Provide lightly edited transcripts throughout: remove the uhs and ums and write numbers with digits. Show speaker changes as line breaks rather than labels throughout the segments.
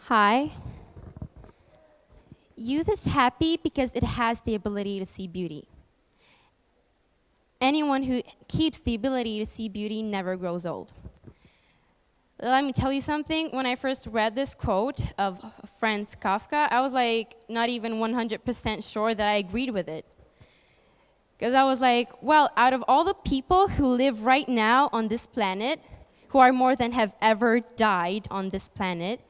Hi. Youth is happy because it has the ability to see beauty. Anyone who keeps the ability to see beauty never grows old. Let me tell you something. When I first read this quote of Franz Kafka, I was like not even 100% sure that I agreed with it. Because I was like, well, out of all the people who live right now on this planet, who are more than have ever died on this planet,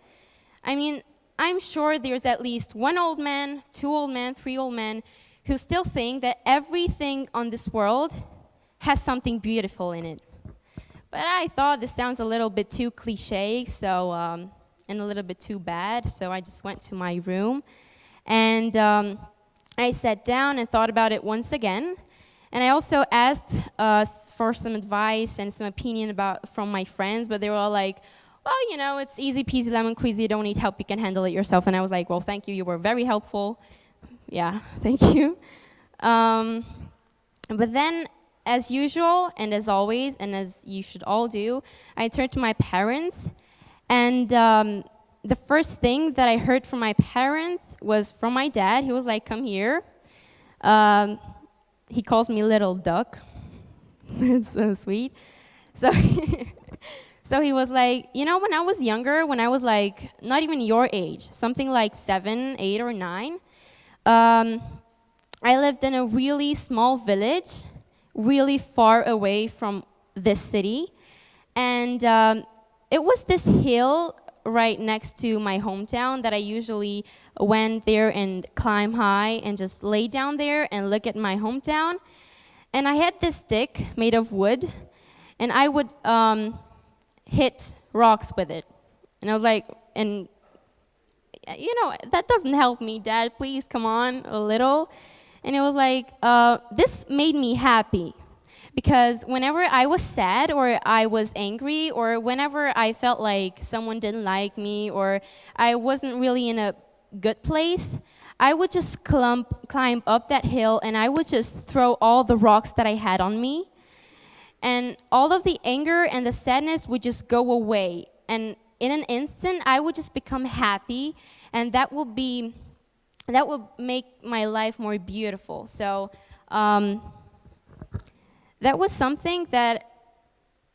I mean, I'm sure there's at least one old man, two old men, three old men who still think that everything on this world has something beautiful in it. But I thought this sounds a little bit too cliche, and a little bit too bad, so I just went to my room and I sat down and thought about it once again. And I also asked for some advice and some opinion from my friends, but they were all like, well, you know, it's easy peasy lemon squeezy, you don't need help, you can handle it yourself. And I was like, well, thank you, you were very helpful. Yeah, thank you. But then, as usual, and as always, and as you should all do, I turned to my parents, and the first thing that I heard from my parents was from my dad. He was like, come here. He calls me little duck. It's so sweet. So So he was like, you know, when I was younger, when I was like, not even your age, something like 7, 8, or 9, I lived in a really small village, really far away from this city. And it was this hill right next to my hometown that I usually went there and climb high and just lay down there and look at my hometown. And I had this stick made of wood, and I would hit rocks with it. And I was like, and you know, that doesn't help me, Dad, please come on a little. And it was like, this made me happy. Because whenever I was sad or I was angry or whenever I felt like someone didn't like me or I wasn't really in a good place, I would just climb up that hill and I would just throw all the rocks that I had on me. And all of the anger and the sadness would just go away. And in an instant, I would just become happy, and that would make my life more beautiful. So that was something that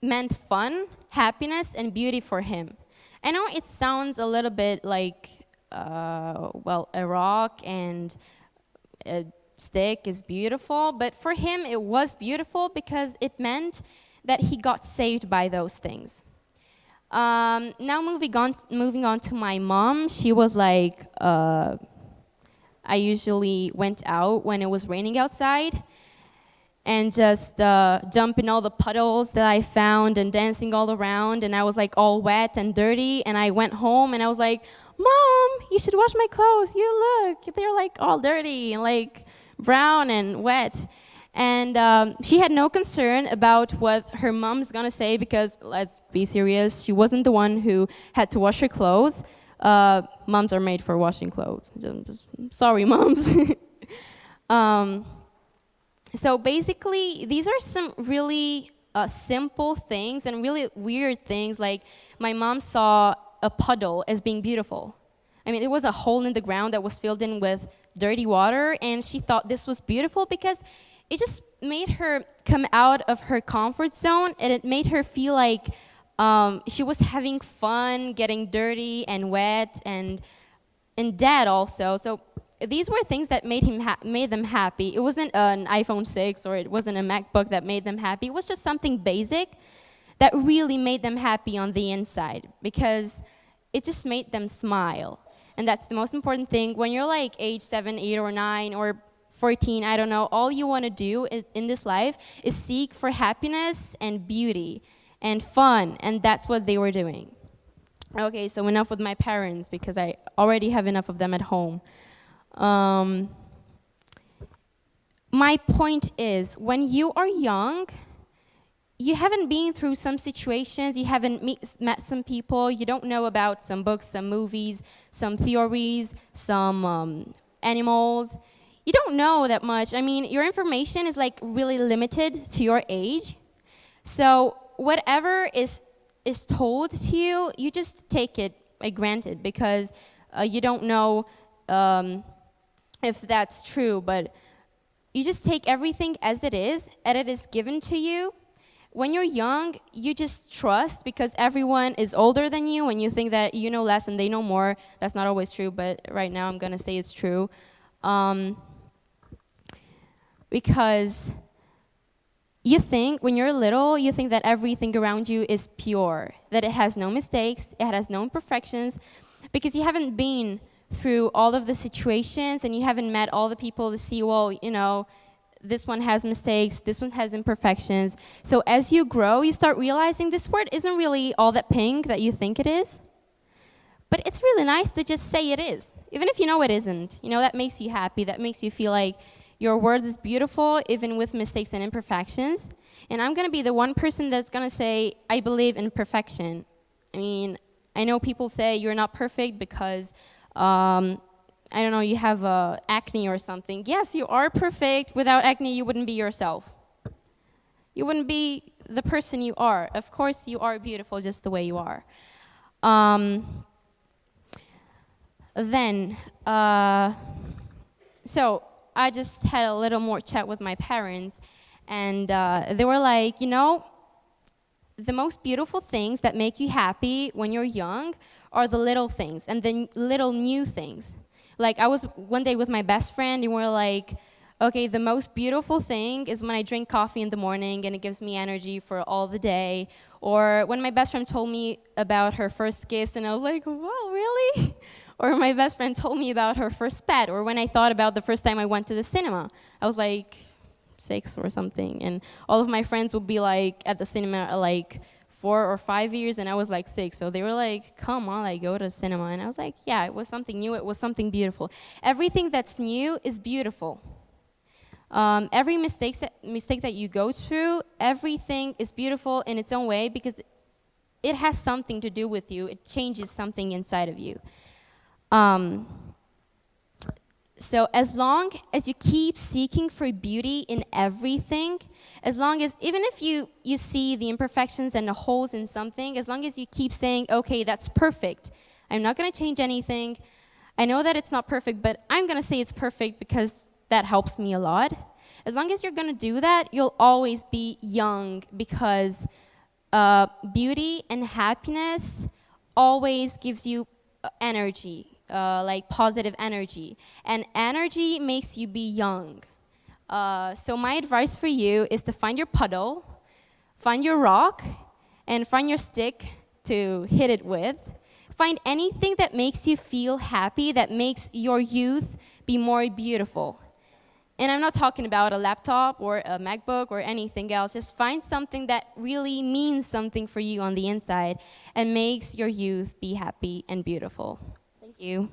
meant fun, happiness, and beauty for him. I know it sounds a little bit like, a rock and a stick is beautiful, but for him it was beautiful because it meant that he got saved by those things. Now moving on to my mom, she was like, I usually went out when it was raining outside and just jump in all the puddles that I found and dancing all around, and I was like all wet and dirty, and I went home and I was like, Mom, you should wash my clothes, you look, they're like all dirty and like brown and wet. And she had no concern about what her mom's gonna say because, let's be serious, she wasn't the one who had to wash her clothes. Moms are made for washing clothes. Sorry, moms. So basically, these are some really simple things and really weird things. Like my mom saw a puddle as being beautiful. I mean, it was a hole in the ground that was filled in with dirty water, and she thought this was beautiful because it just made her come out of her comfort zone, and it made her feel like she was having fun, getting dirty and wet, and dead also. So these were things that made them happy. It wasn't an iPhone 6 or it wasn't a MacBook that made them happy. It was just something basic that really made them happy on the inside because it just made them smile. And that's the most important thing. When you're like age 7, 8, or 9, or 14, I don't know, all you want to do in this life is seek for happiness and beauty and fun, and that's what they were doing. Okay, so enough with my parents because I already have enough of them at home. My point is, when you are young, you haven't been through some situations, you haven't met some people, you don't know about some books, some movies, some theories, some animals. You don't know that much. I mean, your information is like really limited to your age. So whatever is told to you, you just take it I grant it, because you don't know if that's true, but you just take everything as it is, and it is given to you. When you're young, you just trust because everyone is older than you, and you think that you know less and they know more. That's not always true, but right now I'm gonna say it's true. Because you think, when you're little, you think that everything around you is pure, that it has no mistakes, it has no imperfections, because you haven't been through all of the situations and you haven't met all the people to see, well, you know, this one has mistakes, this one has imperfections. So as you grow, you start realizing this world isn't really all that pink that you think it is. But it's really nice to just say it is, even if you know it isn't. You know, that makes you happy, that makes you feel like your words is beautiful, even with mistakes and imperfections. And I'm gonna be the one person that's gonna say, I believe in perfection. I mean, I know people say you're not perfect because, I don't know, you have acne or something. Yes, you are perfect. Without acne, you wouldn't be yourself. You wouldn't be the person you are. Of course, you are beautiful just the way you are. So I just had a little more chat with my parents, and they were like, you know, the most beautiful things that make you happy when you're young are the little things and the little new things. Like, I was one day with my best friend, and we're like, okay, the most beautiful thing is when I drink coffee in the morning and it gives me energy for all the day. Or when my best friend told me about her first kiss, and I was like, wow, really? Or my best friend told me about her first pet. Or when I thought about the first time I went to the cinema. I was like 6 or something, and all of my friends would be like at the cinema like 4 or 5 years, and I was like 6. So they were like, come on, like, go to the cinema. And I was like, yeah, it was something new, it was something beautiful. Everything that's new is beautiful. Every mistake that you go through, everything is beautiful in its own way, because it has something to do with you. It changes something inside of you. So as long as you keep seeking for beauty in everything, as long as, even if you see the imperfections and the holes in something, as long as you keep saying, okay, that's perfect, I'm not gonna change anything. I know that it's not perfect, but I'm gonna say it's perfect because that helps me a lot. As long as you're gonna do that, you'll always be young, because beauty and happiness always gives you energy. Like positive energy. And energy makes you be young. So my advice for you is to find your puddle, find your rock, and find your stick to hit it with. Find anything that makes you feel happy, that makes your youth be more beautiful. And I'm not talking about a laptop or a MacBook or anything else. Just find something that really means something for you on the inside and makes your youth be happy and beautiful. Thank you.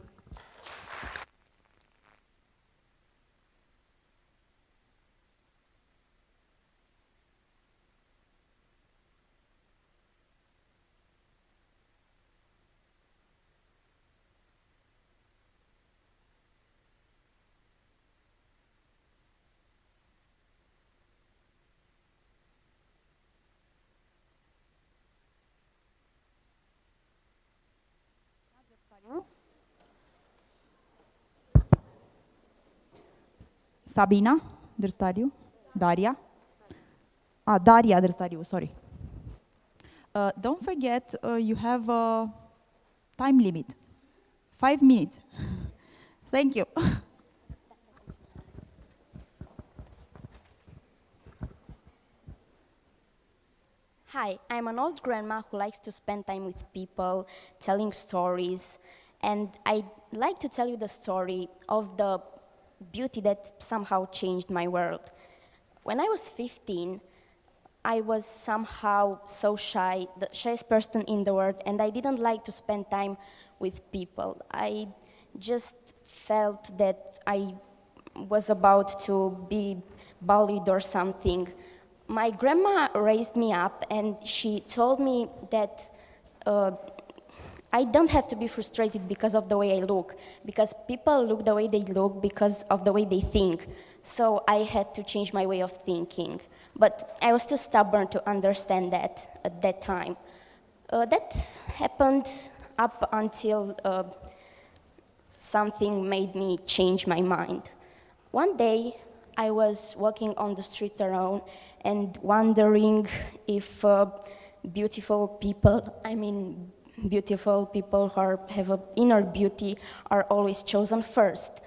Sabina Drstariu? Daria? Daria Drstariu, sorry. Don't forget, you have a time limit. 5 minutes. Thank you.
Hi, I'm an old grandma who likes to spend time with people, telling stories, and I'd like to tell you the story of the beauty that somehow changed my world. When I was 15, I was somehow so shy, the shyest person in the world, and I didn't like to spend time with people. I just felt that I was about to be bullied or something. My grandma raised me up, and she told me that I don't have to be frustrated because of the way I look, because people look the way they look because of the way they think. So I had to change my way of thinking. But I was too stubborn to understand that at that time. That happened up until something made me change my mind. One day, I was walking on the street alone and wondering if beautiful people who have an inner beauty are always chosen first.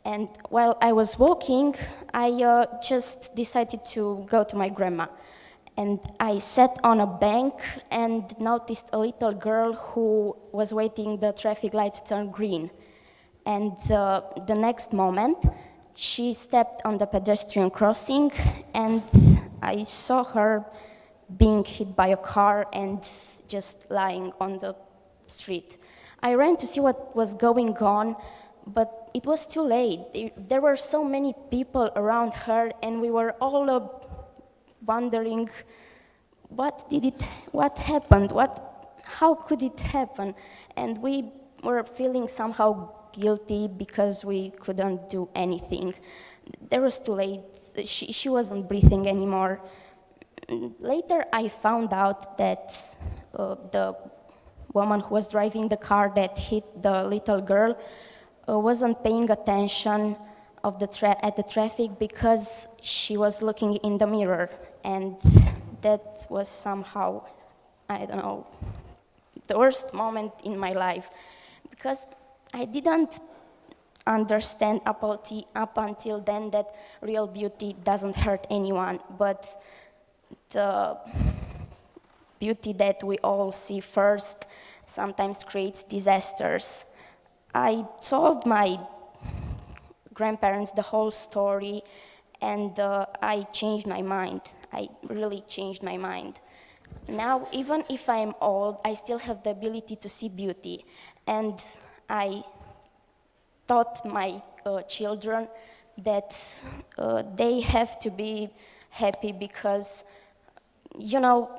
And while I was walking, I just decided to go to my grandma. And I sat on a bank and noticed a little girl who was waiting the traffic light to turn green. And the next moment, she stepped on the pedestrian crossing, and I saw her being hit by a car and just lying on the street. I ran to see what was going on, but it was too late. There were so many people around her, and we were all wondering what happened, how could it happen? And we were feeling somehow guilty because we couldn't do anything. There was too late. She wasn't breathing anymore. Later, I found out that the woman who was driving the car that hit the little girl wasn't paying attention at the traffic because she was looking in the mirror, and that was somehow, I don't know, the worst moment in my life, because I didn't understand up until then that real beauty doesn't hurt anyone, but the beauty that we all see first sometimes creates disasters. I told my grandparents the whole story, and I changed my mind. I really changed my mind. Now, even if I'm old, I still have the ability to see beauty, and I taught my children that they have to be happy because, you know,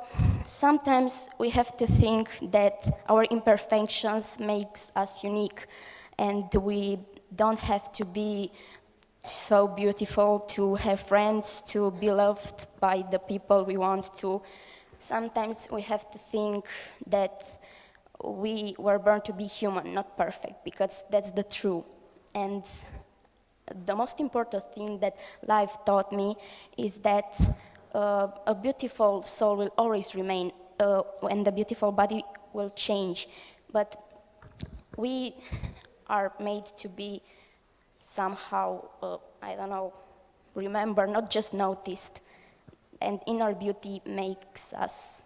sometimes we have to think that our imperfections makes us unique, and we don't have to be so beautiful to have friends, to be loved by the people we want to. Sometimes we have to think that we were born to be human, not perfect, because that's the truth. And the most important thing that life taught me is that a beautiful soul will always remain, and the beautiful body will change. But we are made to be somehow, I don't know, remember, not just noticed. And inner beauty makes us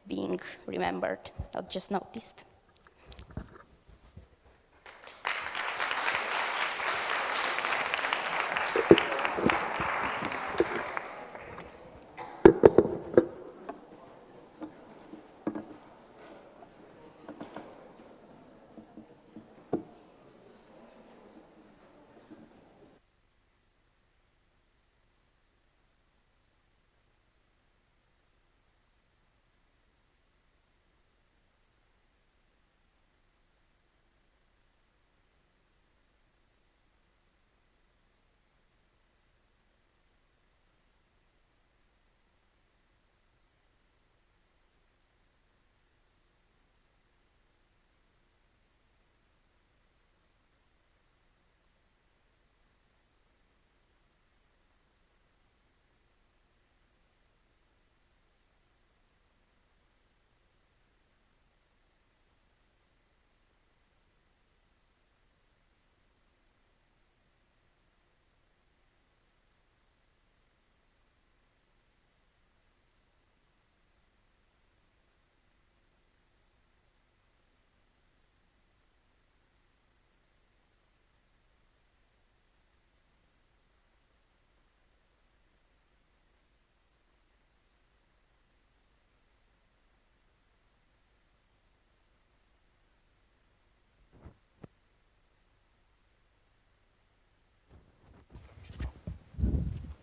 being remembered, not just noticed.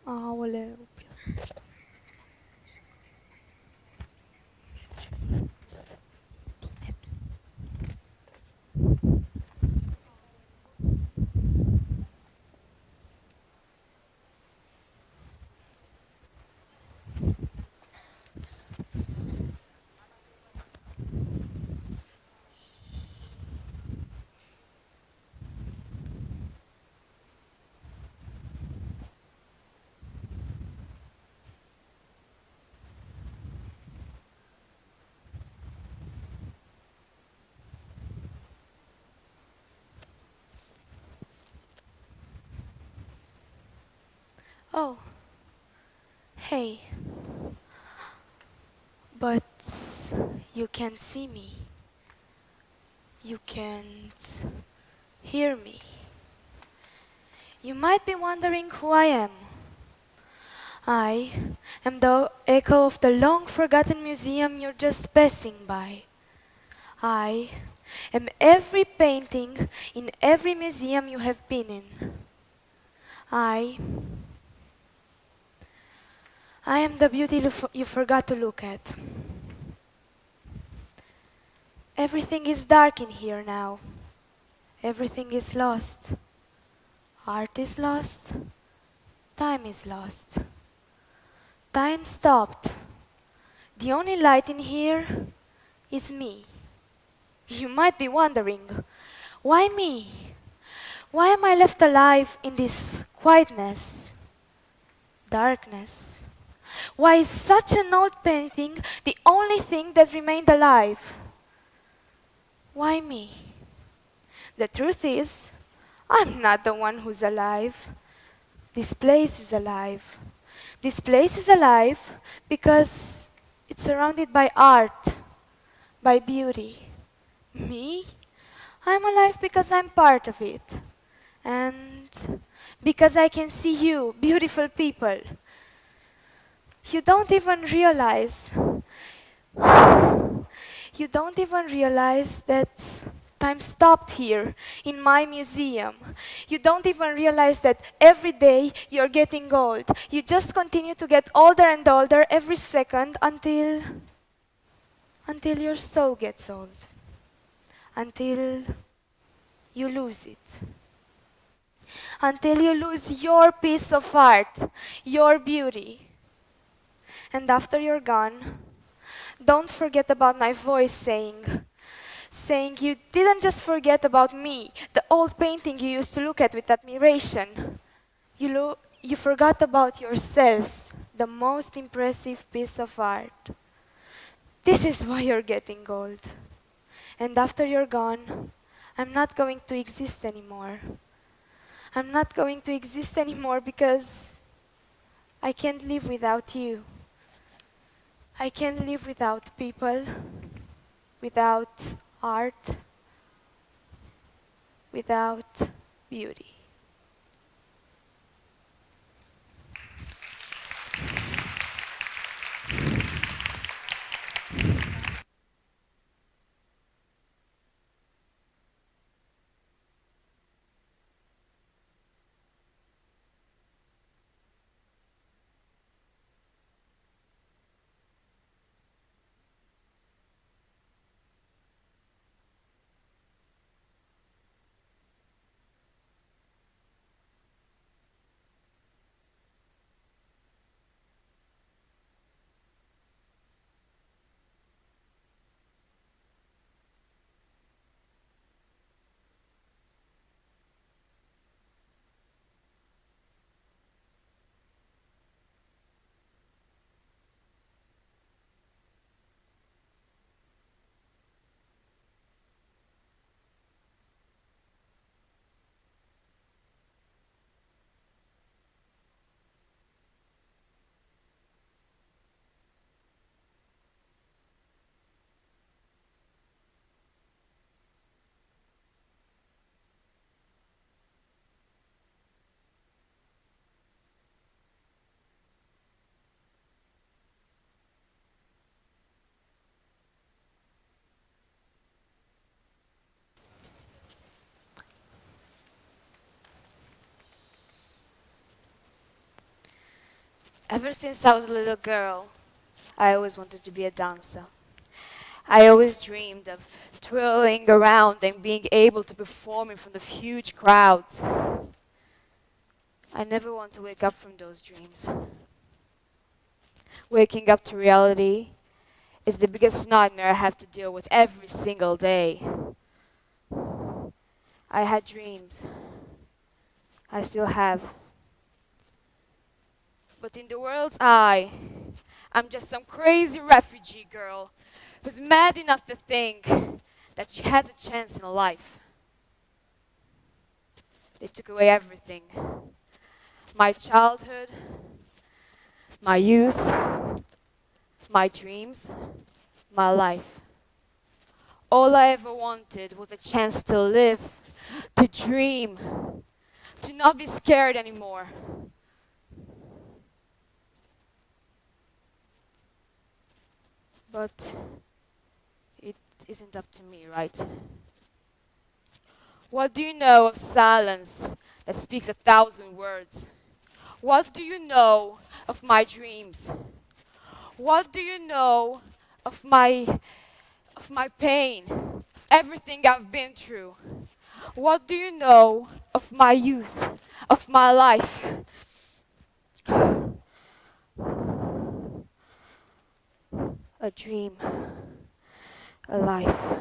Aoleu.
Oh, hey, but you can't see me. You can't hear me. You might be wondering who I am. I am the echo of the long forgotten museum you're just passing by. I am every painting in every museum you have been in. I I am the beauty you forgot to look at. Everything is dark in here now. Everything is lost. Art is lost. Time is lost. Time stopped. The only light in here is me. You might be wondering, why me? Why am I left alive in this quietness, darkness? Why is such an old painting the only thing that remained alive? Why me? The truth is, I'm not the one who's alive. This place is alive. This place is alive because it's surrounded by art, by beauty. Me? I'm alive because I'm part of it. And because I can see you, beautiful people. You don't even realize, you don't even realize that time stopped here in my museum. You don't even realize that every day you're getting old. You just continue to get older and older every second until your soul gets old. Until you lose it. Until you lose your piece of art, your beauty. And after you're gone, don't forget about my voice saying you didn't just forget about me, the old painting you used to look at with admiration. You forgot about yourselves, the most impressive piece of art. This is why you're getting old. And after you're gone, I'm not going to exist anymore. I'm not going to exist anymore because I can't live without you. I can't live without people, without art, without beauty.
Ever since I was a little girl, I always wanted to be a dancer. I always dreamed of twirling around and being able to perform in front of huge crowds. I never want to wake up from those dreams. Waking up to reality is the biggest nightmare I have to deal with every single day. I had dreams. I still have. But in the world's eye, I'm just some crazy refugee girl who's mad enough to think that she has a chance in life. They took away everything. my childhood, my youth, my dreams, my life. All I ever wanted was a chance to live, to dream, to not be scared anymore. But it isn't up to me, right? What do you know of silence that speaks 1,000 words? What do you know of my dreams? What do you know of my pain, of everything I've been through? What do you know of my youth, of my life? A dream, a life,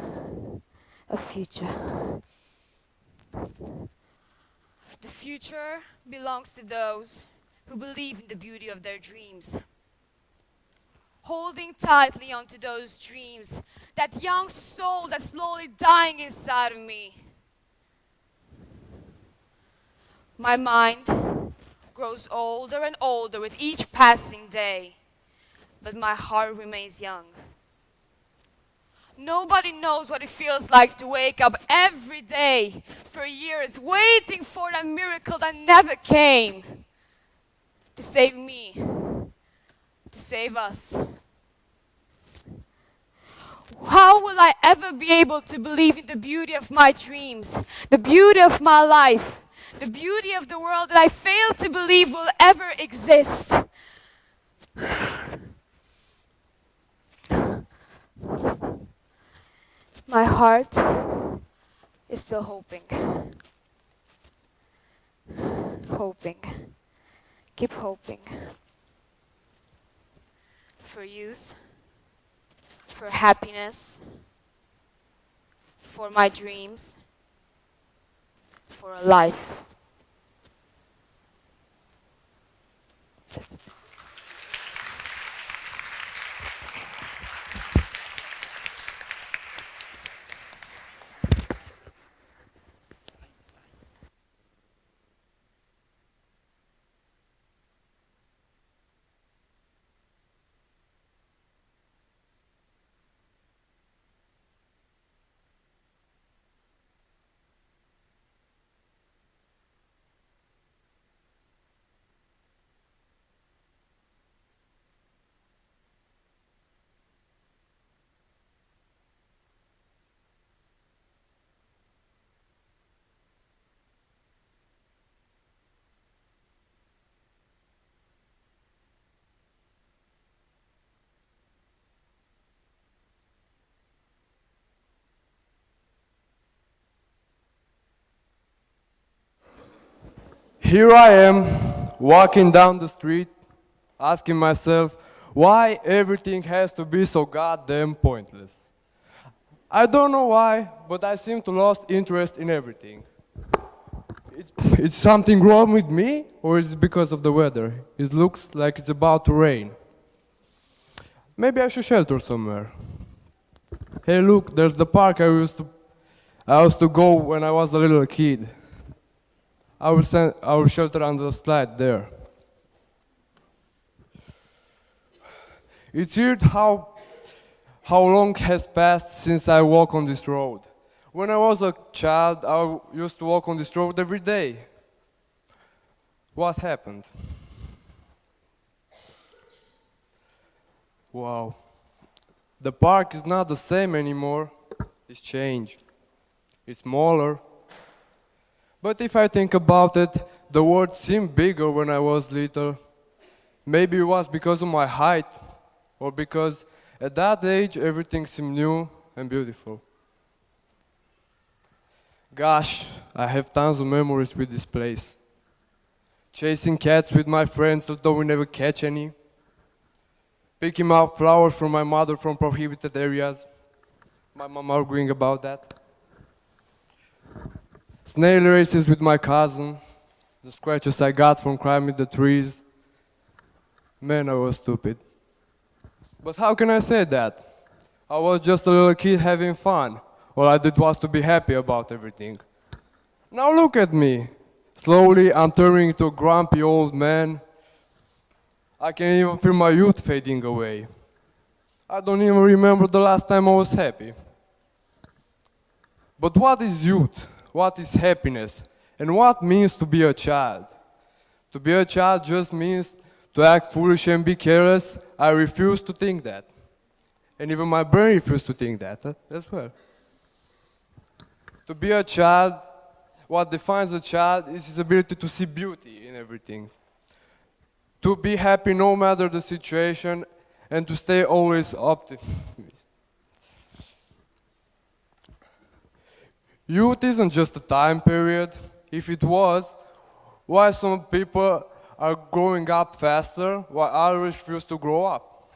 a future. The future belongs to those who believe in the beauty of their dreams. Holding tightly onto those dreams, that young soul that's slowly dying inside of me. My mind grows older and older with each passing day, but my heart remains young. Nobody knows what it feels like to wake up every day for years waiting for that miracle that never came to save me, to save us. How will I ever be able to believe in the beauty of my dreams, the beauty of my life, the beauty of the world that I fail to believe will ever exist? My heart is still hoping. Hoping. Keep hoping. For youth, for happiness, for my dreams, for a life.
Here I am, walking down the street, asking myself why everything has to be so goddamn pointless. I don't know why, but I seem to lost interest in everything. Is something wrong with me, or is it because of the weather? It looks like it's about to rain. Maybe I should shelter somewhere. Hey, look, there's the park I used to go when I was a little kid. I will shelter under the slide there. It's weird how long has passed since I walk on this road. When I was a child, I used to walk on this road every day. What happened? Wow. The park is not the same anymore. It's changed. It's smaller. But if I think about it, the world seemed bigger when I was little. Maybe it was because of my height, or because at that age everything seemed new and beautiful. Gosh, I have tons of memories with this place. Chasing cats with my friends, although we never catch any. Picking out flowers from my mother from prohibited areas. My mom arguing about that. Snail races with my cousin. The scratches I got from climbing the trees. Man, I was stupid. But how can I say that? I was just a little kid having fun. All I did was to be happy about everything. Now look at me, Slowly, I'm turning into a grumpy old man. I can even feel my youth fading away. I don't even remember the last time I was happy. But what is youth? What is happiness? And what means to be a child? To be a child just means to act foolish and be careless. I refuse to think that. And even my brain refuses to think that as well. To be a child, what defines a child is his ability to see beauty in everything. To be happy no matter the situation and to stay always optimistic. Youth isn't just a time period. If it was, why some people are growing up faster while others refuse to grow up?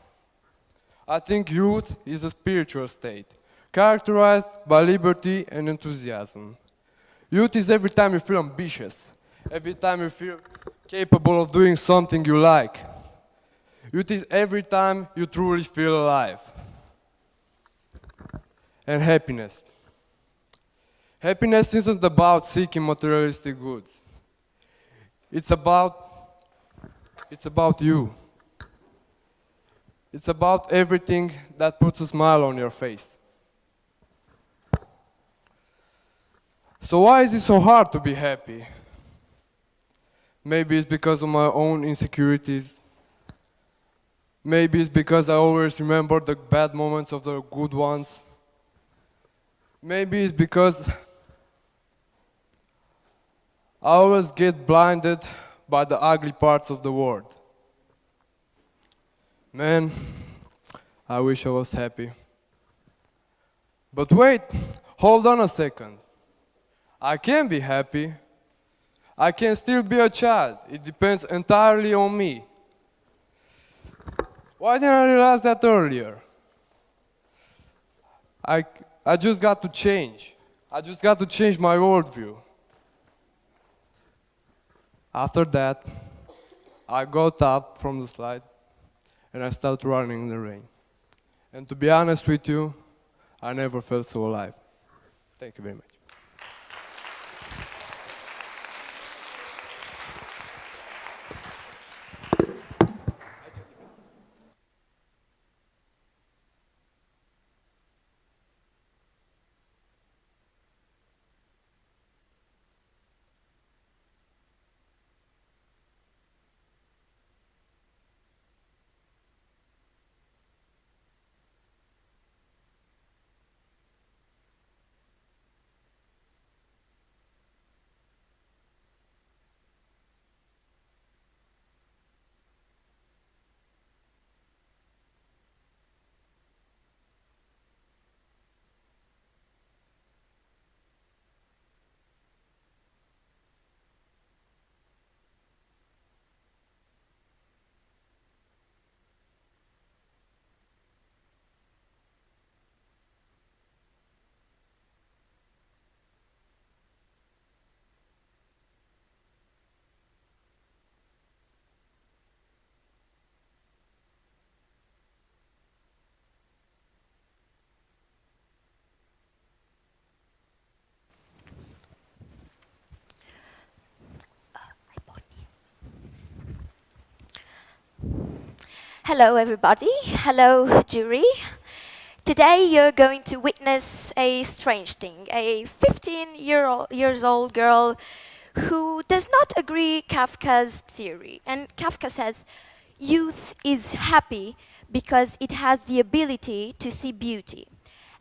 I think youth is a spiritual state, characterized by liberty and enthusiasm. Youth is every time you feel ambitious, every time you feel capable of doing something you like. Youth is every time you truly feel alive. And happiness. Happiness isn't about seeking materialistic goods. It's about you. It's about everything that puts a smile on your face. So why is it so hard to be happy? Maybe it's because of my own insecurities. Maybe it's because I always remember the bad moments of the good ones. Maybe it's because I always get blinded by the ugly parts of the world. Man, I wish I was happy. But wait, hold on a second. I can be happy. I can still be a child. It depends entirely on me. Why didn't I realize that earlier? I just got to change. I just got to change my worldview. After that, I got up from the slide and I started running in the rain. And to be honest with you, I never felt so alive. Thank you very much.
Hello, everybody. Hello, jury. Today you're going to witness a strange thing. A 15 years old girl who does not agree Kafka's theory. And Kafka says, youth is happy because it has the ability to see beauty.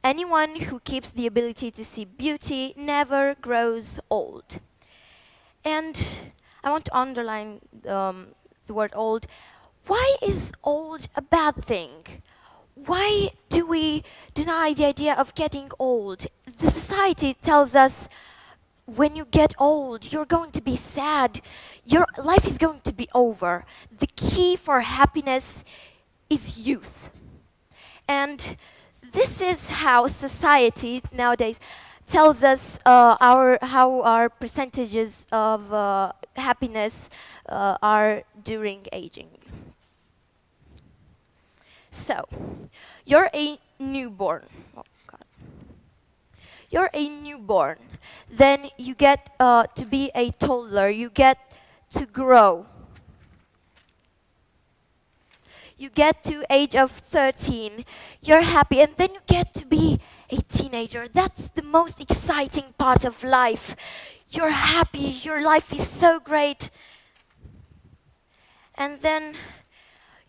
Anyone who keeps the ability to see beauty never grows old. And I want to underline the word old. Why is old a bad thing? Why do we deny the idea of getting old? The society tells us when you get old, you're going to be sad. Your life is going to be over. The key for happiness is youth. And this is how society nowadays tells us how our percentages of happiness are during aging. So, you're a newborn. Oh God. You're a newborn, then you get to be a toddler, you get to grow. You get to age of 13, you're happy, and then you get to be a teenager. That's the most exciting part of life. You're happy, your life is so great. And then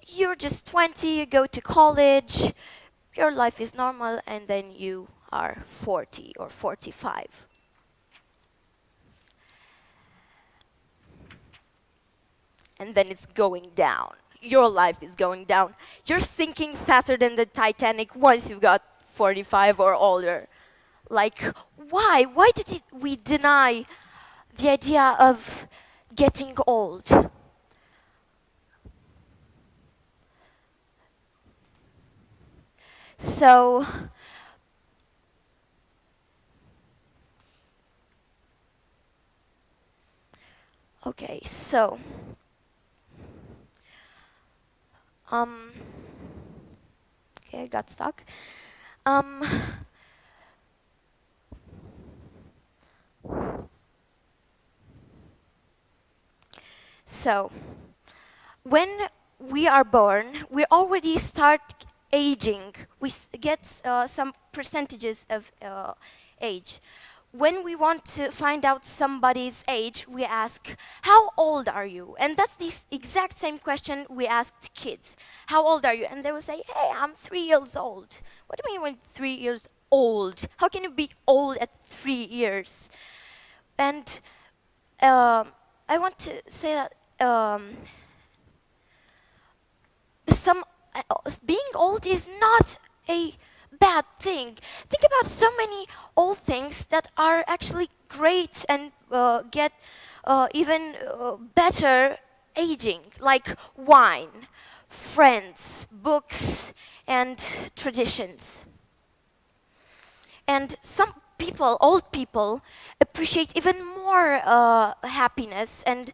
you're just 20, you go to college, your life is normal, and then you are 40 or 45. And then it's going down. Your life is going down. You're sinking faster than the Titanic once you got 45 or older. Like, why? Why did we deny the idea of getting old? So, okay, so, okay, I got stuck. So, when we are born, we already start aging. We get some percentages of age. When we want to find out somebody's age, we ask, how old are you? And that's the exact same question we asked kids. How old are you? And they will say, hey, I'm 3 years old. What do you mean when 3 years old? How can you be old at 3 years? And I want to say that being old is not a bad thing. Think about so many old things that are actually great and get even better aging, like wine, friends, books, and traditions. And some people, old people, appreciate even more happiness and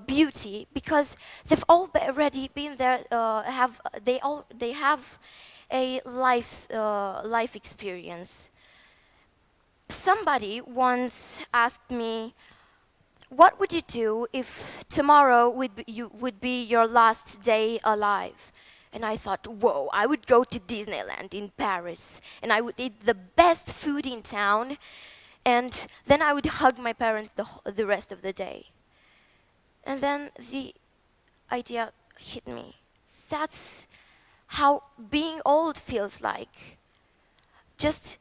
beauty because they've already been there. They have a life experience. Somebody once asked me, "What would you do if tomorrow would be your last day alive?" And I thought, whoa, I would go to Disneyland in Paris and I would eat the best food in town, and then I would hug my parents the rest of the day. And then the idea hit me. That's how being old feels like. Just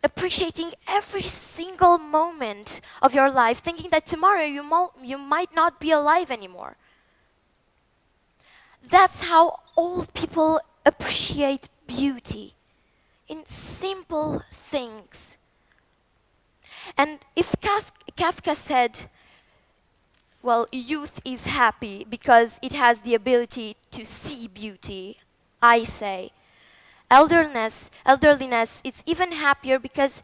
appreciating every single moment of your life, thinking that tomorrow you might not be alive anymore. That's how old people appreciate beauty, in simple things. And if Kafka said, well, youth is happy because it has the ability to see beauty, I say, elderliness is even happier because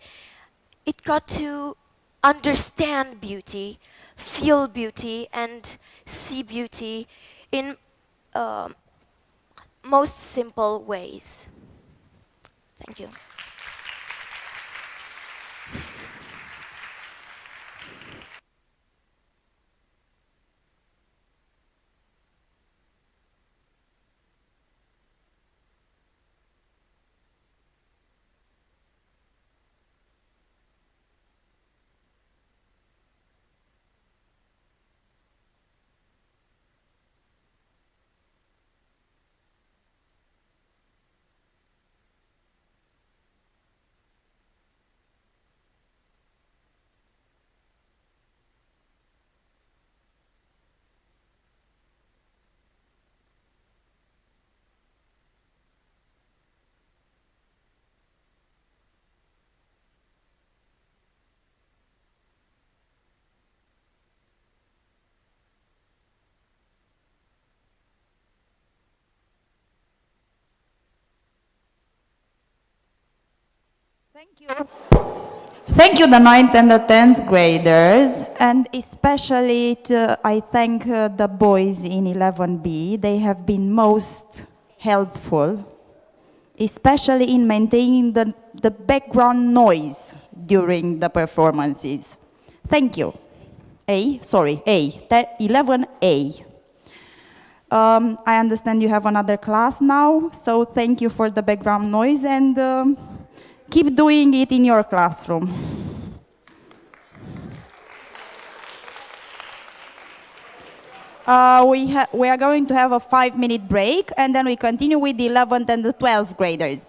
it got to understand beauty, feel beauty, and see beauty in most simple ways. Thank you.
Thank you. Thank you, the 9th and the 10th graders, and especially I thank the boys in 11B. They have been most helpful, especially in maintaining the background noise during the performances. Thank you. 11A. I understand you have another class now, so thank you for the background noise and keep doing it in your classroom. We are going to have a 5-minute break and then we continue with the 11th and the 12th graders.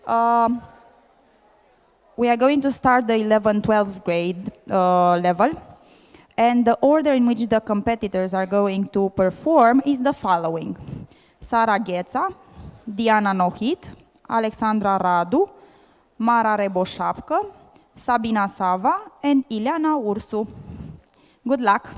Um, we are going to start the 11th, 12th grade level. And the order in which the competitors are going to perform is the following. Sara Gheța, Diana Nohit, Alexandra Radu, Mara Reboșapcă, Sabina Sava, and Ileana Ursu. Good luck.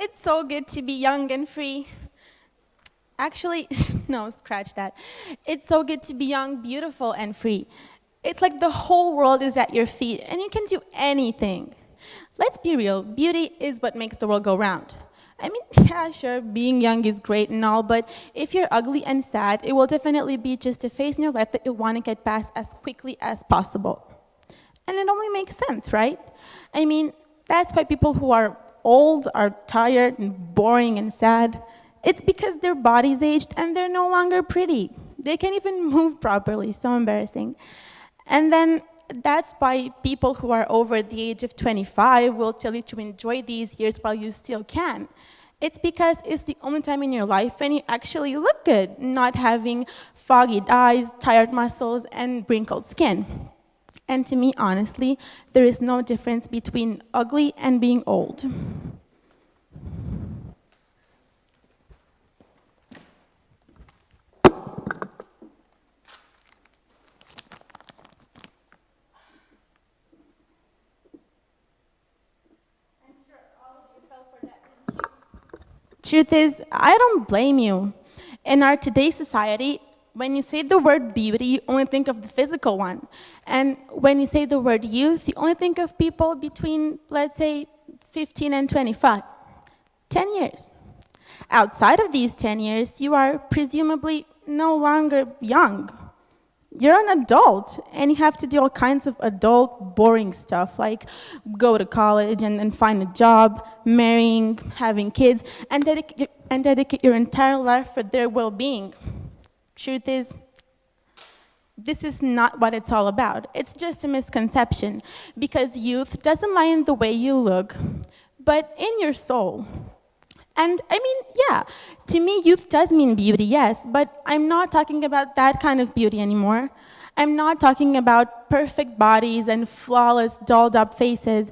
It's so good to be young and free. Actually, no, scratch that. It's so good to be young, beautiful, and free. It's like the whole world is at your feet, and you can do anything. Let's be real, beauty is what makes the world go round. I mean, yeah, sure, being young is great and all, but if you're ugly and sad, it will definitely be just a phase in your life that you'll want to get past as quickly as possible. And it only makes sense, right? I mean, that's why people who are old are tired and boring and sad. It's because their body's aged and they're no longer pretty. They can't even move properly, so embarrassing. And then that's why people who are over the age of 25 will tell you to enjoy these years while you still can. It's because it's the only time in your life when you actually look good, not having foggy eyes, tired muscles, and wrinkled skin. And to me, honestly, there is no difference between ugly and being old. Truth is, I don't blame you. In our today's society, when you say the word beauty, you only think of the physical one. And when you say the word youth, you only think of people between, let's say, 15 and 25. 10 years. Outside of these 10 years, you are presumably no longer young. You're an adult, and you have to do all kinds of adult, boring stuff, like go to college and then find a job, marrying, having kids, and dedicate your entire life for their well-being. Truth is, this is not what it's all about. It's just a misconception, because youth doesn't lie in the way you look, but in your soul. And I mean, yeah, to me, youth does mean beauty, yes, but I'm not talking about that kind of beauty anymore. I'm not talking about perfect bodies and flawless, dolled-up faces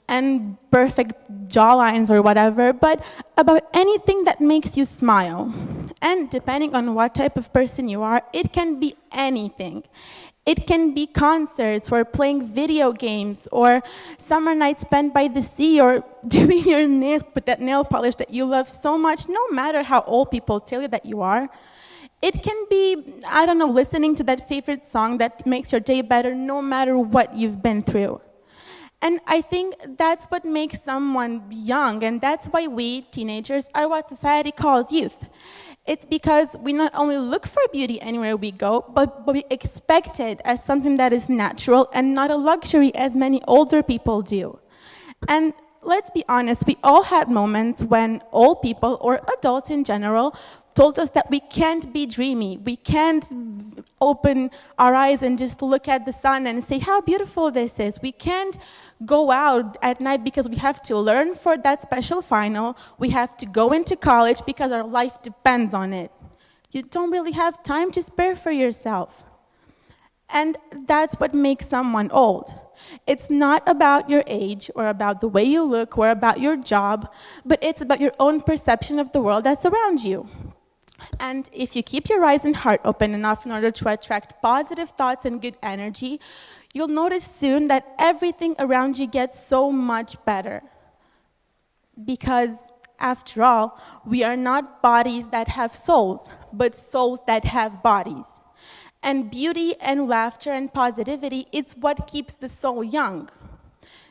and perfect jawlines or whatever, but about anything that makes you smile. And depending on what type of person you are, it can be anything. It can be concerts or playing video games or summer nights spent by the sea or doing your nails with that nail polish that you love so much, no matter how old people tell you that you are. It can be, I don't know, listening to that favorite song that makes your day better no matter what you've been through. And I think that's what makes someone young, and that's why we, teenagers, are what society calls youth. It's because we not only look for beauty anywhere we go, but we expect it as something that is natural and not a luxury as many older people do. And let's be honest, we all had moments when old people, or adults in general, told us that we can't be dreamy. We can't open our eyes and just look at the sun and say how beautiful this is. We can't go out at night because we have to learn for that special final. We have to go into college because our life depends on it. You don't really have time to spare for yourself. And that's what makes someone old. It's not about your age or about the way you look or about your job, but it's about your own perception of the world that's around you. And if you keep your eyes and heart open enough in order to attract positive thoughts and good energy, you'll notice soon that everything around you gets so much better. Because, after all, we are not bodies that have souls, but souls that have bodies. And beauty and laughter and positivity, it's what keeps the soul young.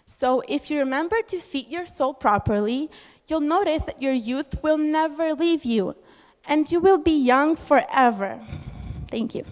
So if you remember to feed your soul properly, you'll notice that your youth will never leave you, and you will be young forever. Thank you.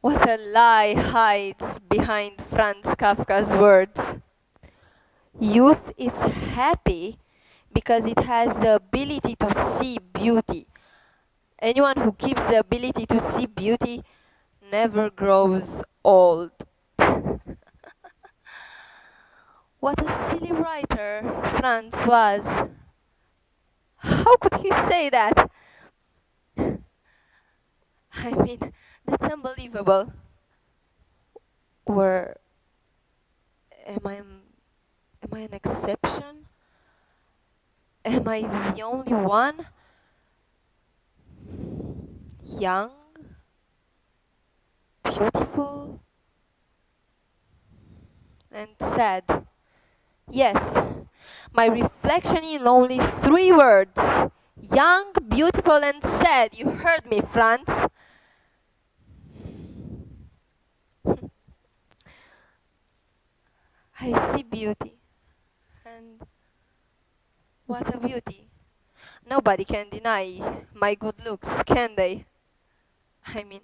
What a lie hides behind Franz Kafka's words. Youth is happy because it has the ability to see beauty. Anyone who keeps the ability to see beauty never grows old. What a silly writer Franz was. How could he say that? I mean, that's unbelievable. Or am I an exception? Am I the only one? Young, beautiful, and sad. Yes, my reflection in only 3 words. Young, beautiful, and sad. You heard me, Franz. I see beauty. And what a beauty. Nobody can deny my good looks, can they? I mean,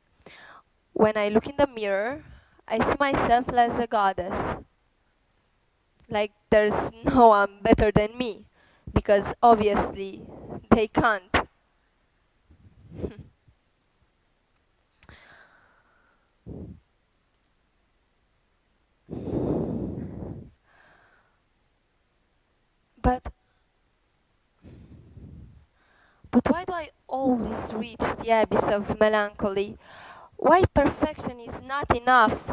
when I look in the mirror, I see myself as a goddess. Like there's no one better than me. Because obviously, they can't. But why do I always reach the abyss of melancholy? Why perfection is not enough?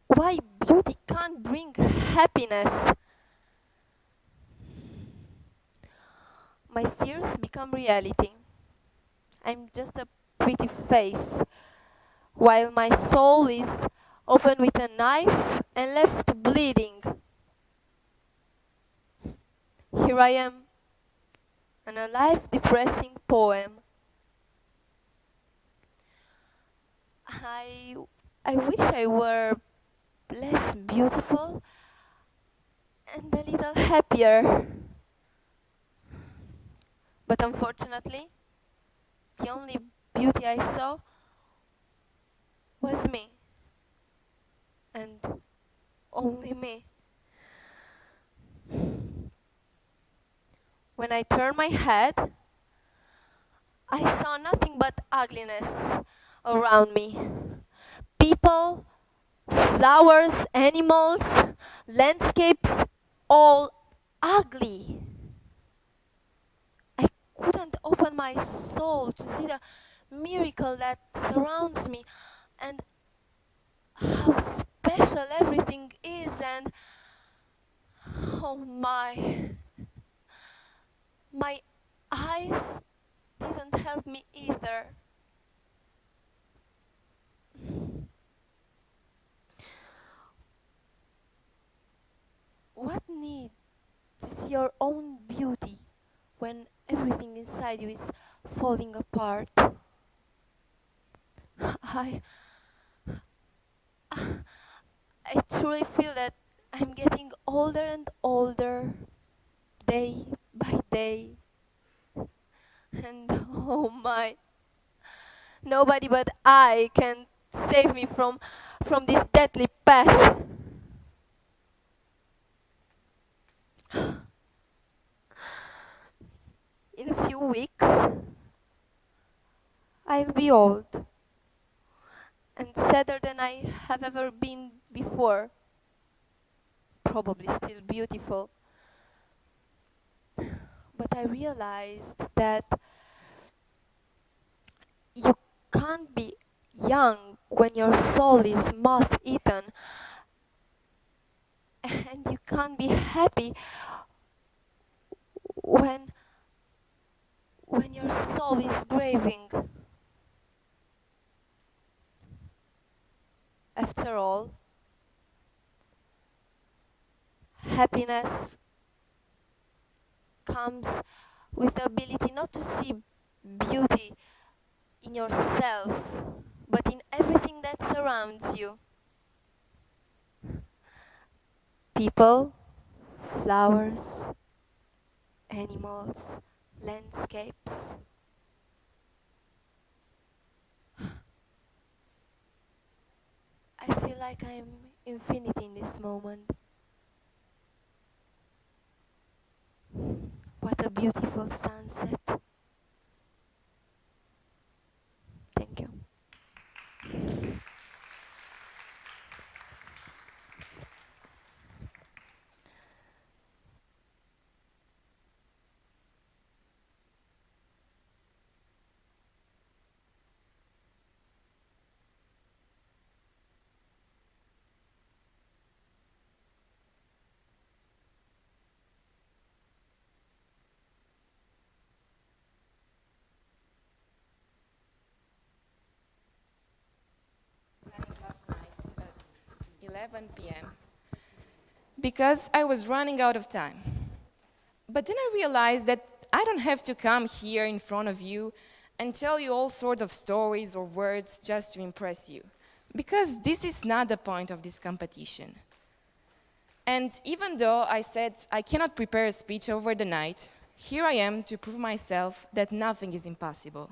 Why beauty can't bring happiness? My fears become reality. I'm just a pretty face, while my soul is open with a knife and left bleeding. Here I am, an alive, depressing poem. I wish I were less beautiful and a little happier. But unfortunately, the only beauty I saw was me. And only me. When I turned my head, I saw nothing but ugliness around me. People, flowers, animals, landscapes, all ugly. I couldn't open my soul to see the miracle that surrounds me and how special everything is, and oh my eyes didn't help me either. What need to see your own beauty when everything inside you is falling apart? I I truly feel that I'm getting older and older, day by day. And oh my, nobody but I can save me from this deadly path. In a few weeks, I'll be old and sadder than I have ever been before. Probably still beautiful. But I realized that you can't be young when your soul is moth-eaten, and you can't be happy when your soul is grieving. After all,
happiness comes with the ability not to see beauty in yourself, but in everything that surrounds you. People, flowers, animals, landscapes. I feel like I'm infinite in this moment. What a beautiful sunset. Thank you.
Last night at 11 p.m. because I was running out of time. But then I realized that I don't have to come here in front of you and tell you all sorts of stories or words just to impress you, because this is not the point of this competition. And even though I said I cannot prepare a speech over the night, here I am to prove myself that nothing is impossible.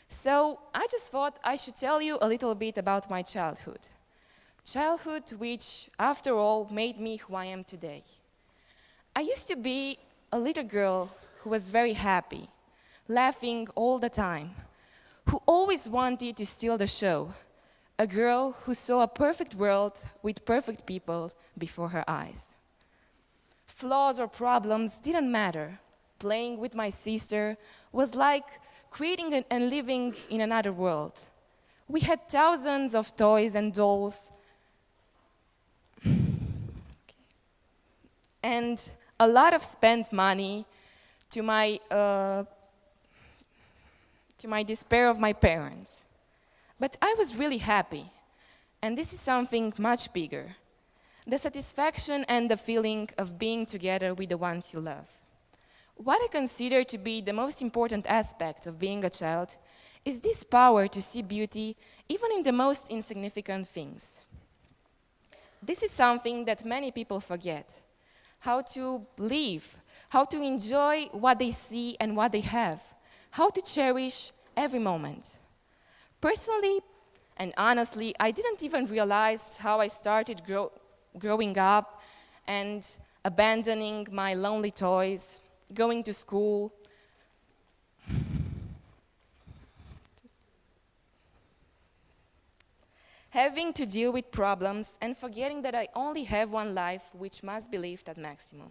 So I just thought I should tell you a little bit about my childhood. Childhood which, after all, made me who I am today. I used to be a little girl who was very happy, laughing all the time, who always wanted to steal the show, a girl who saw a perfect world with perfect people before her eyes. Flaws or problems didn't matter. Playing with my sister was like creating and living in another world. We had thousands of toys and dolls, and a lot of spent money to my despair of my parents. But I was really happy, and this is something much bigger: the satisfaction and the feeling of being together with the ones you love. What I consider to be the most important aspect of being a child is this power to see beauty even in the most insignificant things. This is something that many people forget: how to live, how to enjoy what they see and what they have, how to cherish every moment. Personally and honestly, I didn't even realize how I started growing up and abandoning my lonely toys, going to school, having to deal with problems, and forgetting that I only have one life which must be lived at maximum.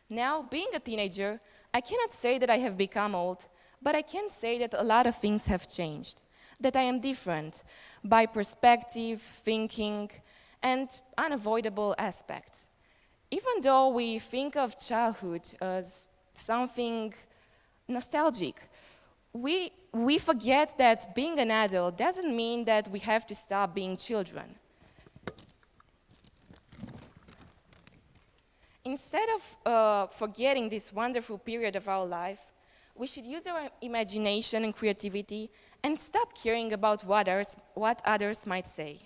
Now, being a teenager, I cannot say that I have become old, but I can say that a lot of things have changed, that I am different by perspective, thinking, and unavoidable aspects. Even though we think of childhood as something nostalgic, we forget that being an adult doesn't mean that we have to stop being children. Instead of forgetting this wonderful period of our life, we should use our imagination and creativity and stop caring about what others might say.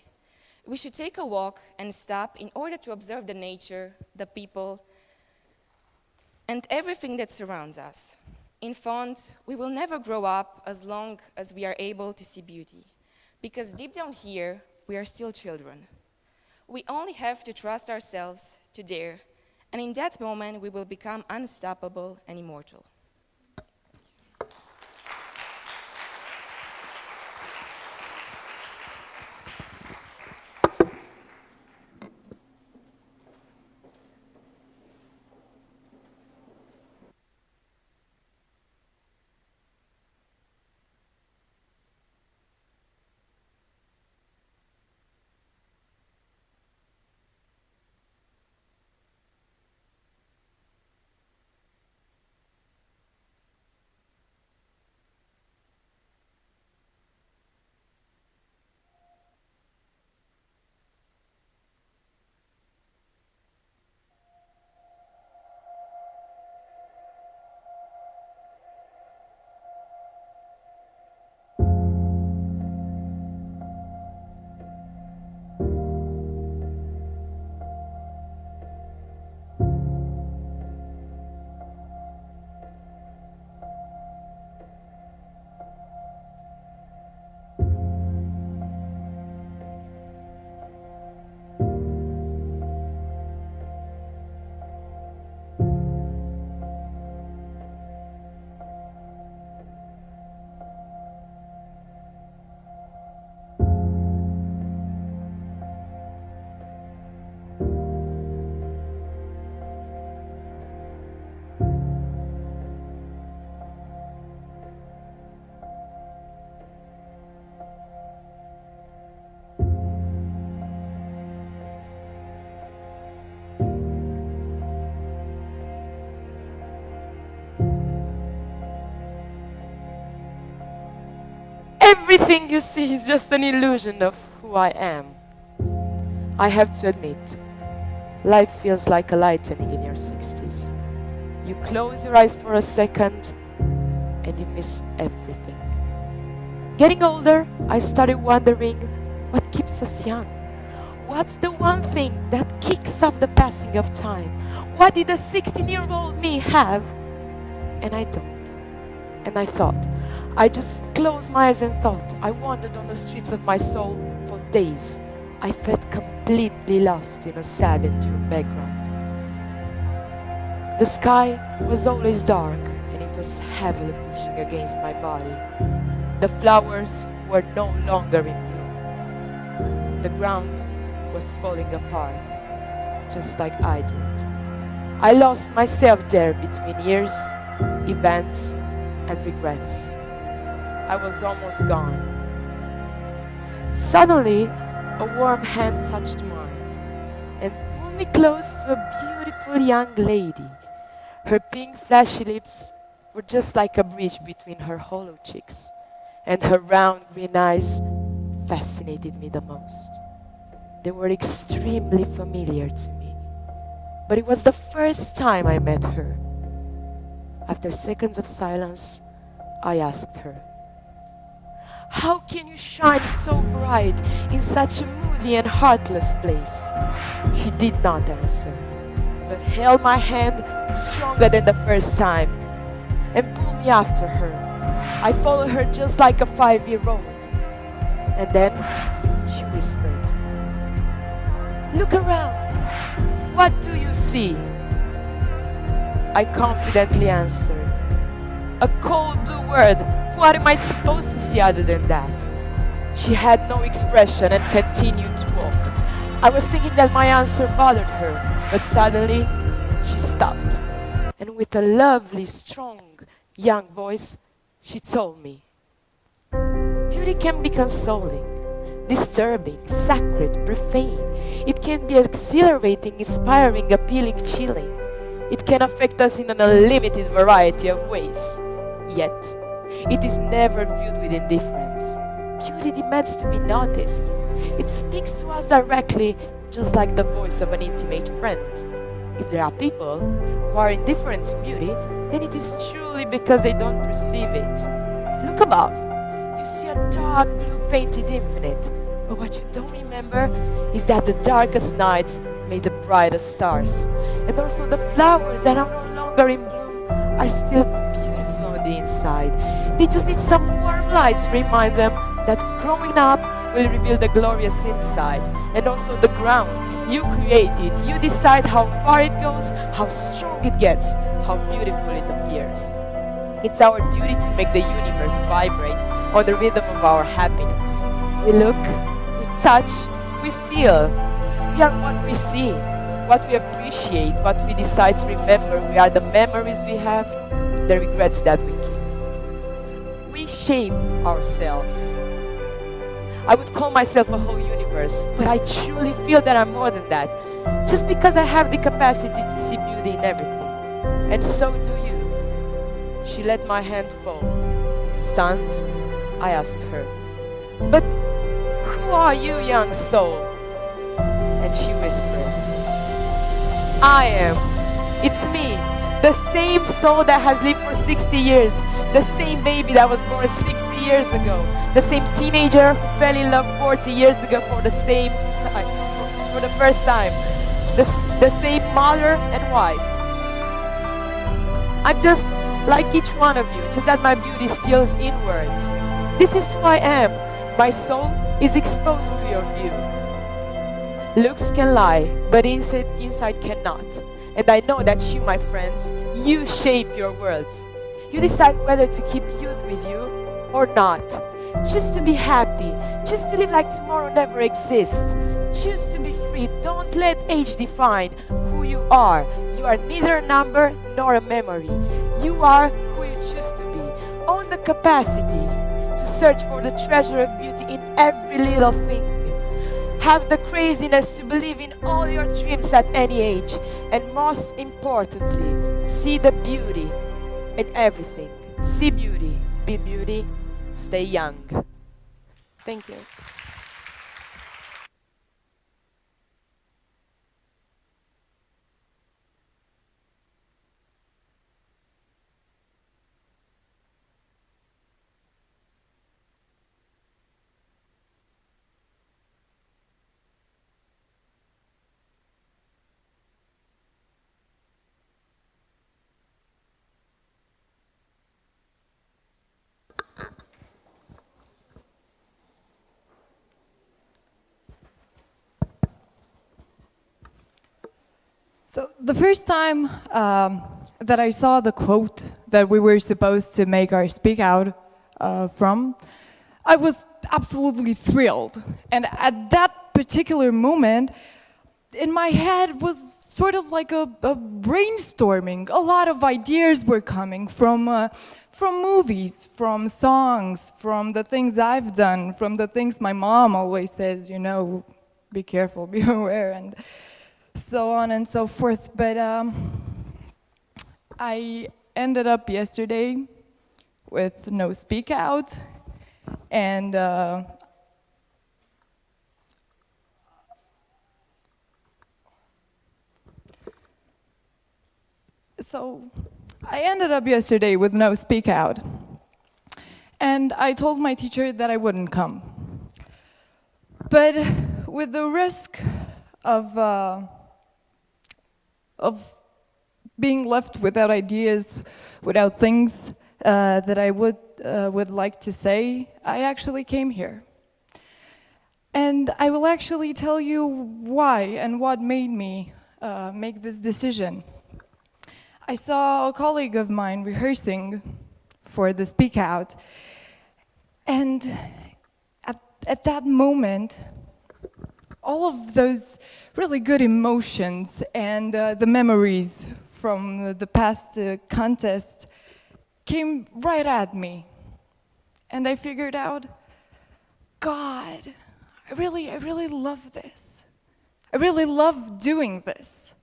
We should take a walk and stop in order to observe the nature, the people, and everything that surrounds us. In font, we will never grow up as long as we are able to see beauty, because deep down here, we are still children. We only have to trust ourselves, to dare, and in that moment, we will become unstoppable and immortal.
everything you see is just an illusion of who I am. I have to admit, life feels like a lightning in your 60s. You close your eyes for a second and you miss everything. Getting older, I started wondering what keeps us young. What's the one thing that kicks off the passing of time? What did a 16-year-old me have? And I don't. And I thought. I just closed my eyes and thought. I wandered on the streets of my soul for days. I felt completely lost in a sad and dull background. The sky was always dark and it was heavily pushing against my body. The flowers were no longer in bloom. The ground was falling apart, just like I did. I lost myself there between years, events, and regrets. I was almost gone. Suddenly, a warm hand touched mine and pulled me close to a beautiful young lady. Her pink flashy lips were just like a bridge between her hollow cheeks, and her round green eyes fascinated me the most. They were extremely familiar to me, but it was the first time I met her. After seconds of silence, I asked her, "How can you shine so bright in such a moody and heartless place?" She did not answer, but held my hand stronger than the first time and pulled me after her. I followed her just like a 5-year-old. And then she whispered, "Look around. What do you see?" I confidently answered, "A cold blue world. What am I supposed to see other than that?" She had no expression and continued to walk. I was thinking that my answer bothered her, but suddenly she stopped. And with a lovely, strong, young voice, she told me, "Beauty can be consoling, disturbing, sacred, profane. It can be exhilarating, inspiring, appealing, chilling. It can affect us in an unlimited variety of ways. Yet, it is never viewed with indifference. Beauty demands to be noticed. It speaks to us directly, just like the voice of an intimate friend. If there are people who are indifferent to beauty, then it is truly because they don't perceive it. Look above. You see a dark blue painted infinite. But what you don't remember is that the darkest nights made the brightest stars. And also the flowers that are no longer in bloom are still beautiful on the inside. They just need some warm light to remind them that growing up will reveal the glorious inside. And also the ground. You create it. You decide how far it goes, how strong it gets, how beautiful it appears. It's our duty to make the universe vibrate on the rhythm of our happiness. We look, we touch, we feel. We are what we see, what we appreciate, what we decide to remember. We are the memories we have, the regrets that we keep. We shape ourselves. I would call myself a whole universe, but I truly feel that I'm more than that, just because I have the capacity to see beauty in everything. And so do you. She let my hand fall. Stunned, I asked her, "But who are you, young soul?" And she whispered, "I am. It's me, the same soul that has lived for 60 years, the same baby that was born 60 years ago, the same teenager who fell in love 40 years ago for the same time, for the first time, the same mother and wife. I'm just like each one of you, just that my beauty steals inward. This is who I am. My soul is exposed to your view. Looks can lie, but inside cannot. And I know that you, my friends, you shape your worlds. You decide whether to keep youth with you or not. Choose to be happy. Choose to live like tomorrow never exists. Choose to be free. Don't let age define who you are. You are neither a number nor a memory. You are who you choose to be. Own the capacity to search for the treasure of beauty in every little thing. Have the craziness to believe in all your dreams at any age. And most importantly, see the beauty in everything. See beauty, be beauty, stay young. Thank you.
So the first time that I saw the quote that we were supposed to make our speak out from, I was absolutely thrilled. And at that particular moment, in my head was sort of like a brainstorming. A lot of ideas were coming from movies, from songs, from the things I've done, from the things my mom always says, you know, be careful, be aware, and so on and so forth. But I ended up yesterday with no speak out, and so I ended up yesterday with no speak out, and I told my teacher that I wouldn't come. But with the risk of being left without ideas, without things that I would like to say, I actually came here. And I will actually tell you why and what made me make this decision. I saw a colleague of mine rehearsing for the speak out, and at that moment, all of those really good emotions and the memories from the past contest came right at me. And I figured out, God, I really love this. I really love doing this.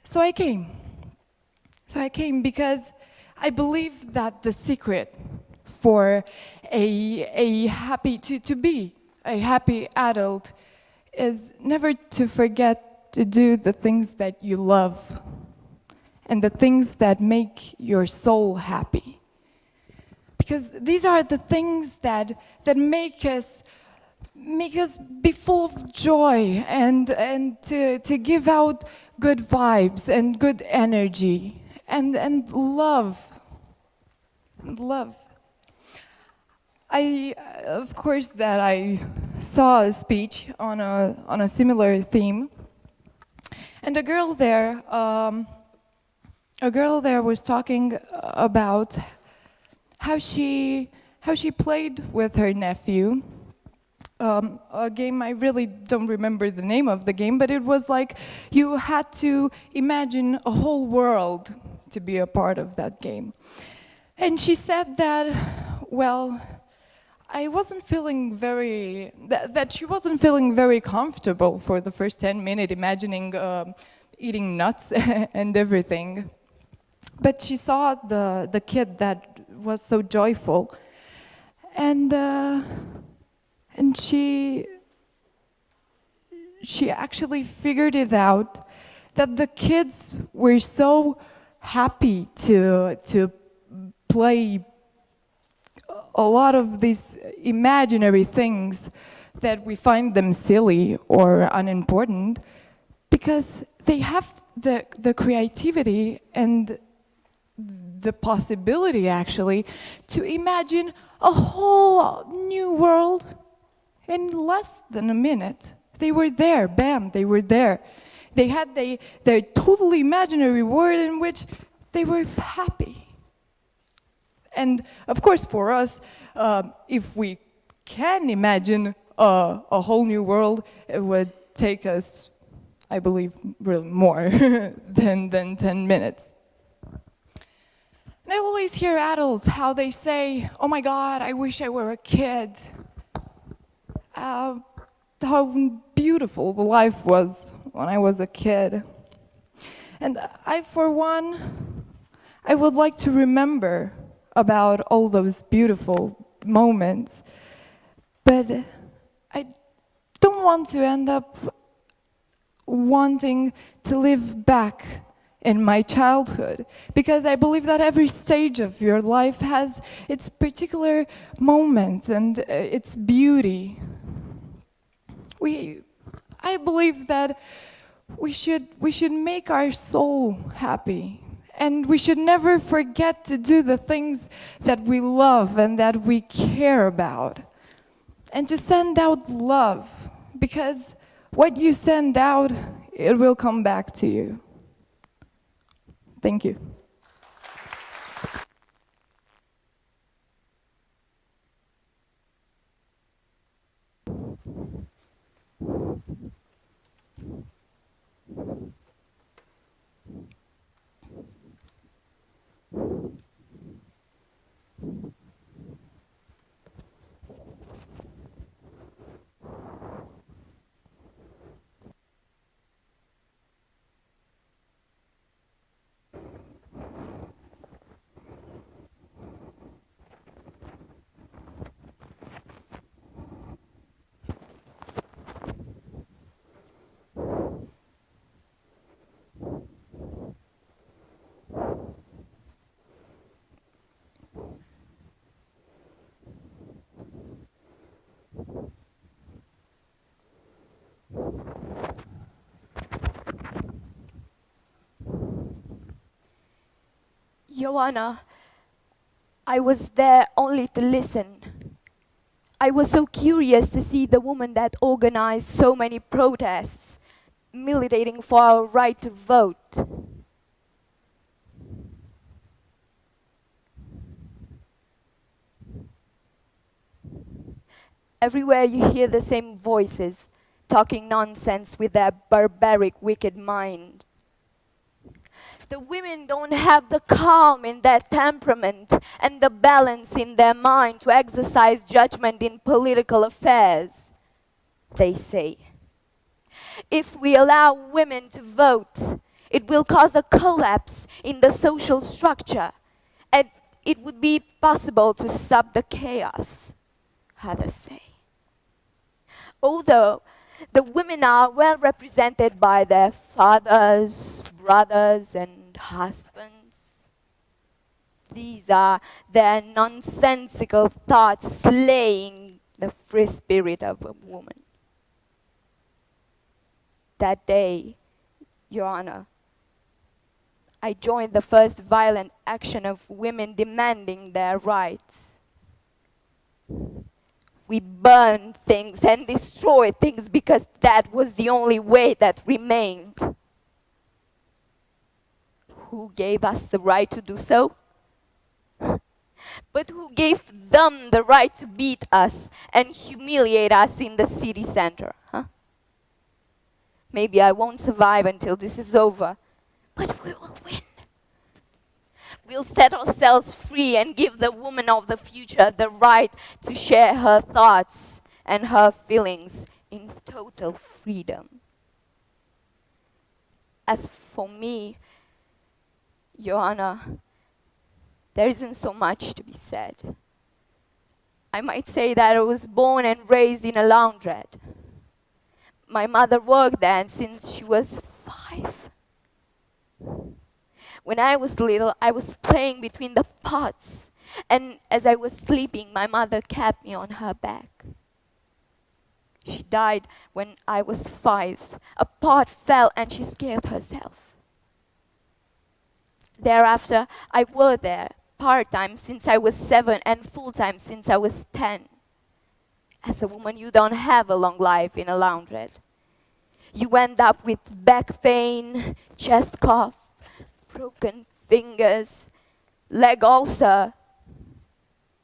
So I came. Because I believe that the secret for a happy, to be a happy adult is never to forget to do the things that you love and the things that make your soul happy. Because these are the things that make us be full of joy and to give out good vibes and good energy and love. Of course, that I saw a speech on a similar theme, and a girl there was talking about how she played with her nephew. A game, I really don't remember the name of the game, but it was like you had to imagine a whole world to be a part of that game. And she said that, well, I wasn't feeling that she wasn't feeling very comfortable for the first 10 minutes, imagining eating nuts and everything. But she saw the kid that was so joyful, and she actually figured it out that the kids were so happy to play a lot of these imaginary things that we find them silly or unimportant, because they have the creativity and the possibility actually to imagine a whole new world in less than a minute. They were there, bam, they were there. They had their totally imaginary world in which they were happy. And of course, for us, if we can imagine a whole new world, it would take us, I believe, really more than 10 minutes. And I always hear adults how they say, "Oh my God, I wish I were a kid." How beautiful the life was when I was a kid. And I, for one, I would like to remember about all those beautiful moments, but I don't want to end up wanting to live back in my childhood, because I believe that every stage of your life has its particular moment and its beauty. I believe that we should make our soul happy, and we should never forget to do the things that we love and that we care about, and to send out love, because what you send out, it will come back to you. Thank you.
Joanna, I was there only to listen. I was so curious to see the woman that organized so many protests, militating for our right to vote. Everywhere you hear the same voices, talking nonsense with their barbaric, wicked mind. The women don't have the calm in their temperament and the balance in their mind to exercise judgment in political affairs, they say. If we allow women to vote, it will cause a collapse in the social structure, and it would be possible to stop the chaos, others say. Although the women are well represented by their fathers, brothers, and husbands, these are their nonsensical thoughts slaying the free spirit of a woman. That day, Your Honor, I joined the first violent action of women demanding their rights. We burned things and destroyed things because that was the only way that remained. Who gave us the right to do so? But who gave them the right to beat us and humiliate us in the city center, huh? Maybe I won't survive until this is over, but we will win. We'll set ourselves free and give the woman of the future the right to share her thoughts and her feelings in total freedom. As for me, Your Honor, there isn't so much to be said. I might say that I was born and raised in a laundrette. My mother worked there since she was 5. When I was little, I was playing between the pots, and as I was sleeping, my mother kept me on her back. She died when I was 5. A pot fell and she scared herself. Thereafter, I worked there part-time since I was 7 and full-time since I was 10. As a woman, you don't have a long life in a laundrette. You end up with back pain, chest cough, broken fingers, leg ulcer,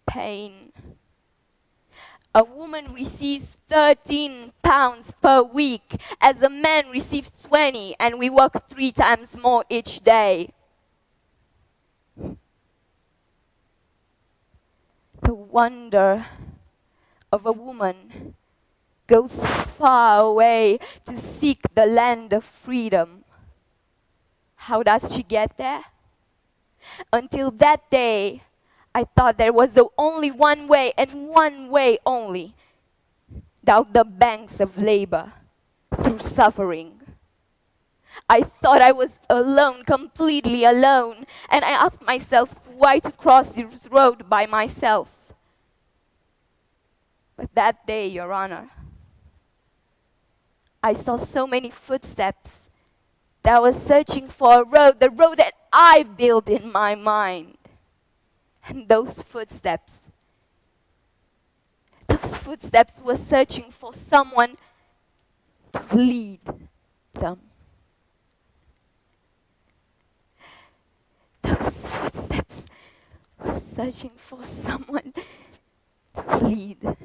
pain. A woman receives 13 pounds per week, as a man receives 20, and we work 3 times more each day. The wonder of a woman goes far away to seek the land of freedom. How does she get there? Until that day, I thought there was only one way and one way only down the banks of labor through suffering. I thought I was alone, completely alone, and I asked myself why to cross this road by myself. But that day, Your Honor, I saw so many footsteps that I was searching for a road, the road that I built in my mind. And those footsteps were searching for someone to lead them. Those footsteps were searching for someone to lead them.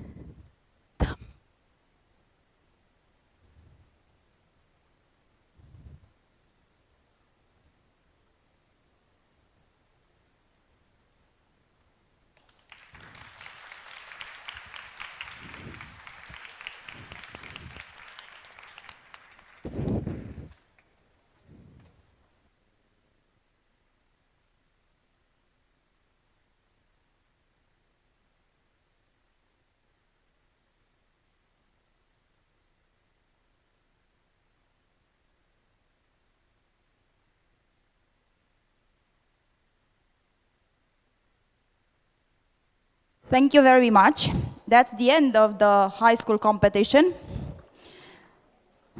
Thank you very much. That's the end of the high school competition.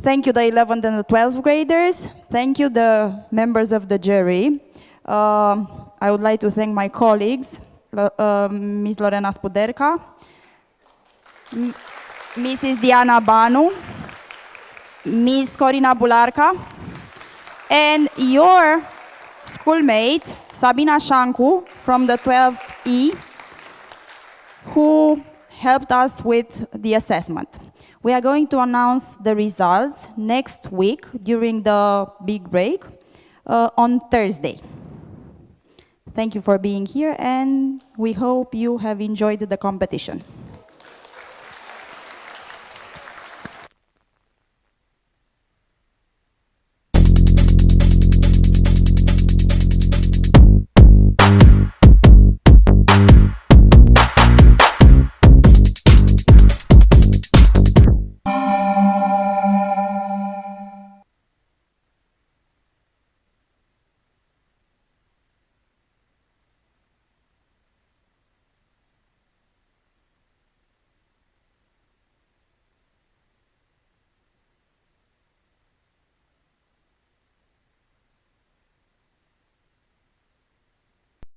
Thank you, the 11th and the 12th graders. Thank you, the members of the jury. I would like to thank my colleagues, Ms. Lorena Spuderca, Mrs. Diana Banu, Ms. Corina Bularca, and your schoolmate, Sabina Shanku, from the 12E, who helped us with the assessment. We are going to announce the results next week during the big break on Thursday. Thank you for being here, and we hope you have enjoyed the competition.